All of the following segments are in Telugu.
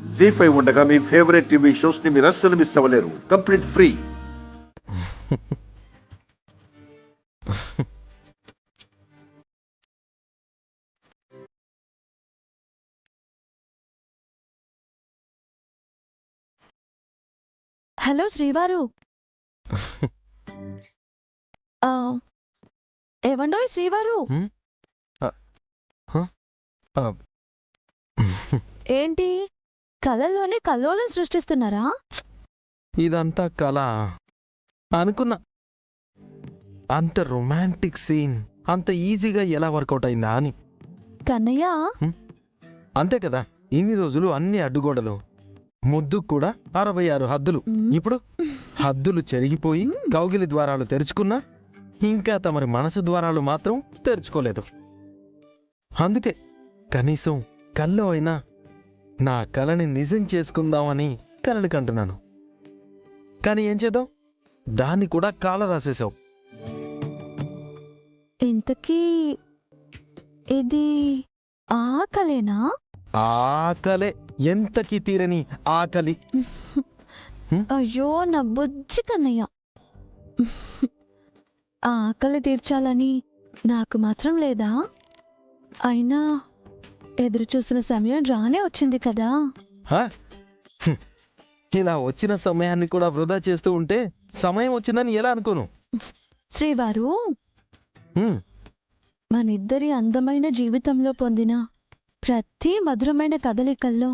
జీ5 ఉండగా మీ ఫేవరెట్ టీవీ షోస్ ని మీరు అస్సలు మిస్ అవ్వలేరు. Complete free. హలో శ్రీవారు. ఆ, ఏవండోయ్ శ్రీవారు. హ్మ్? ఆ, హ? ఆ, ఏంటి కళల్లోనే కల్లోలం సృష్టిస్తున్నారా? ఇదంతా కళ అనుకున్నా. అంత రొమాంటిక్ సీన్ అంత ఈజీగా ఎలా వర్కౌట్ అయిందా అని. కన్నయ్య, అంతే కదా, ఇన్ని రోజులు అన్ని అడ్డుగోడలు, ముద్దు కూడా 66 హద్దులు. మ్, ఇప్పుడు హద్దులు చెరిగిపోయి కౌగిలి ద్వారాలు తెరుచుకున్నా ఇంకా తమరి మనసు ద్వారాలు మాత్రం తెరుచుకోలేదు. అందుకే కనీసం కల్లో అయినా నా కలని నిజం చేసుకుందామని కలలు కంటున్నాను. కానీ ఏం చేద్దాం, దాన్ని కూడా కాల రాసేసావు. ఇంతకీ ఇది ఆకలేనా? ఆకలే, ఎంతకీ తీరని ఆకలి. అయ్యో నా బుజ్జి కన్నయ్య. ఆ ఆకలి తీర్చాలని నాకు మాత్రం లేదా? అయినా ఎదురు చూసిన సమయం రానే వచ్చింది కదా. హ? హ్మ్. ఇలా వచ్చిన సమయాన్ని కూడా వృధా చేస్తూ ఉంటే సమయం వచ్చిందని ఎలా అనుకోను. శ్రీవారు, హ్మ్. మనిద్దరి అందమైన జీవితంలో పొందిన ప్రతి మధురమైన కదలికల్లో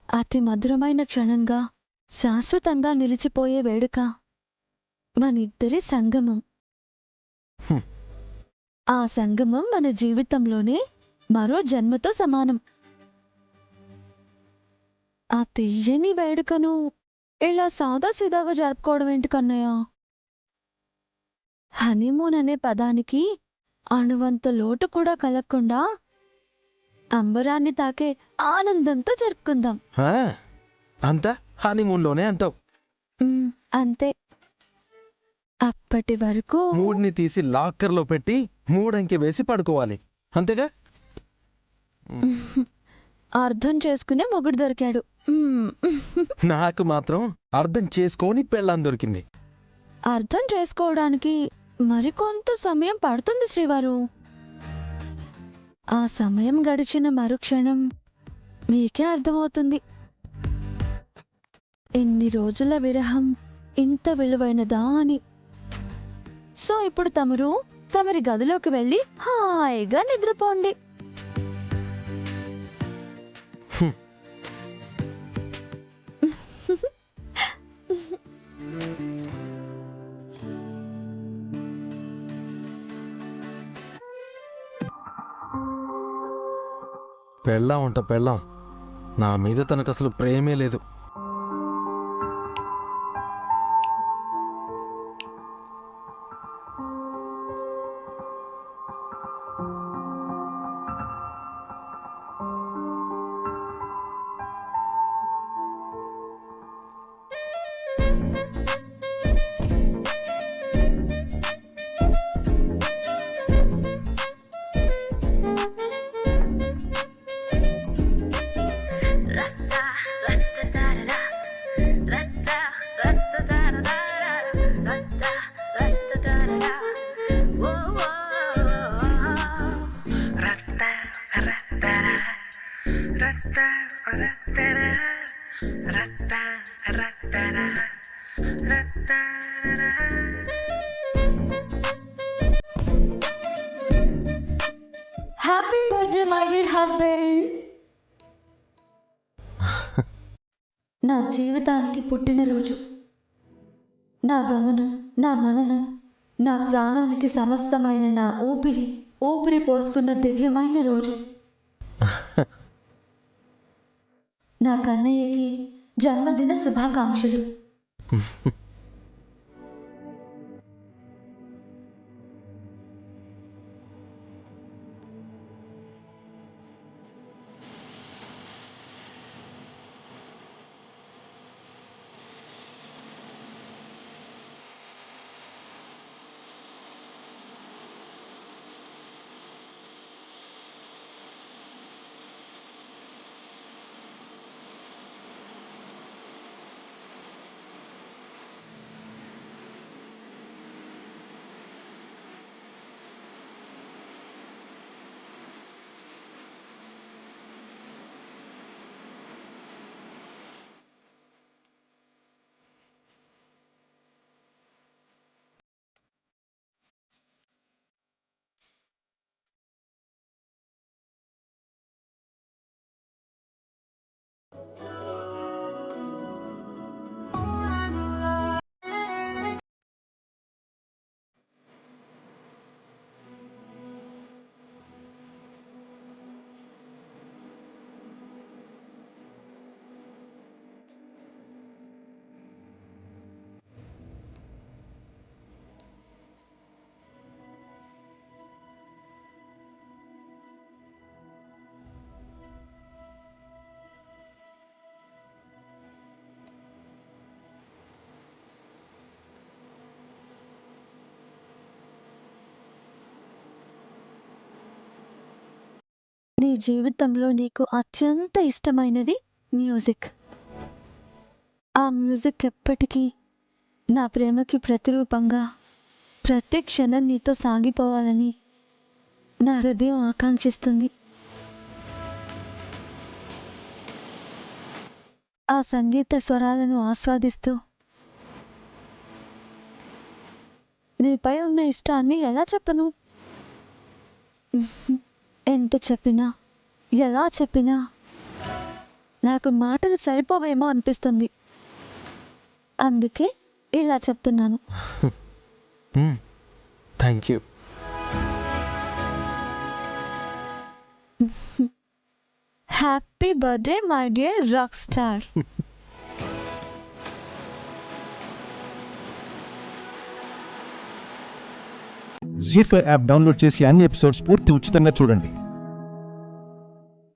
అతి మధురమైన క్షణంగా శాశ్వతంగా నిలిచిపోయే వేడుక మనిద్దరి సంగమం. హ్మ్. ఆ సంగమం మన జీవితంలోనే మరో జన్మతో సమానం. ఆ తీయని వేడుకను ఇలా సాదాసీదాగా జరుపుకోవడం ఏంటి కన్నయ్య? హనీమూన్ అనే పదానికి అణువంత లోటు కూడా కలగకుండా అంబరాన్ని తాకే ఆనందంతో జరుపుకుందాం. హ? అంతా హనీమూన్లోనే అంటావు. ఉమ్, అంతే. అప్పటి వరకు మూడ్ని తీసి లాక్కర్లో పెట్టి మూడంకి వేసి పడుకోవాలి, అంతేగా. అర్థం చేసుకునే మొగుడు దొరికాడు. నాకు మాత్రం అర్థం చేసుకోని పెళ్ళాం దొరికింది. అర్థం చేసుకోవడానికి మరికొంత సమయం పడుతుంది శ్రీవారు. ఆ సమయం గడిచిన మరుక్షణం మీకే అర్థమవుతుంది ఎన్ని రోజుల విరహం ఇంత విలువైనదా అని. సో ఇప్పుడు తమరి గదిలోకి వెళ్ళి హాయిగా నిద్రపోండి. హ్మ్. పెళ్ళాం అంట పెళ్ళాం, నా మీద తనకు అసలు ప్రేమే లేదు. Happy birthday my dear husband. నా జీవితానికి పుట్టినరోజు, నా గమనం, నా మననం, నా ప్రాణానికి సమస్తమైన నా ఊపిరి పోసుకున్న దివ్యమైన రోజు. నా కన్నయ్యకి జన్మదిన శుభాకాంక్షలు. నీ జీవితంలో నీకు అత్యంత ఇష్టమైనది మ్యూజిక్. ఆ మ్యూజిక్ ఎప్పటికీ నా ప్రేమకి ప్రతిరూపంగా ప్రతి క్షణం నీతో సాగిపోవాలని నా హృదయం ఆకాంక్షిస్తుంది. ఆ సంగీత స్వరాలను ఆస్వాదిస్తూ నీపై ఉన్న ఇష్టాన్ని ఎలా చెప్పను? ఎంత చెప్పినా ఎలా చెప్పినా నాకు మాటలు సరిపోవేమో అనిపిస్తుంది. అందుకే ఇలా చెప్తున్నాను. Thank you. Happy birthday my dear rock star. Zee5 app download చేసి అన్ని ఎపిసోడ్స్ పూర్తి ఉచితంగా చూడండి.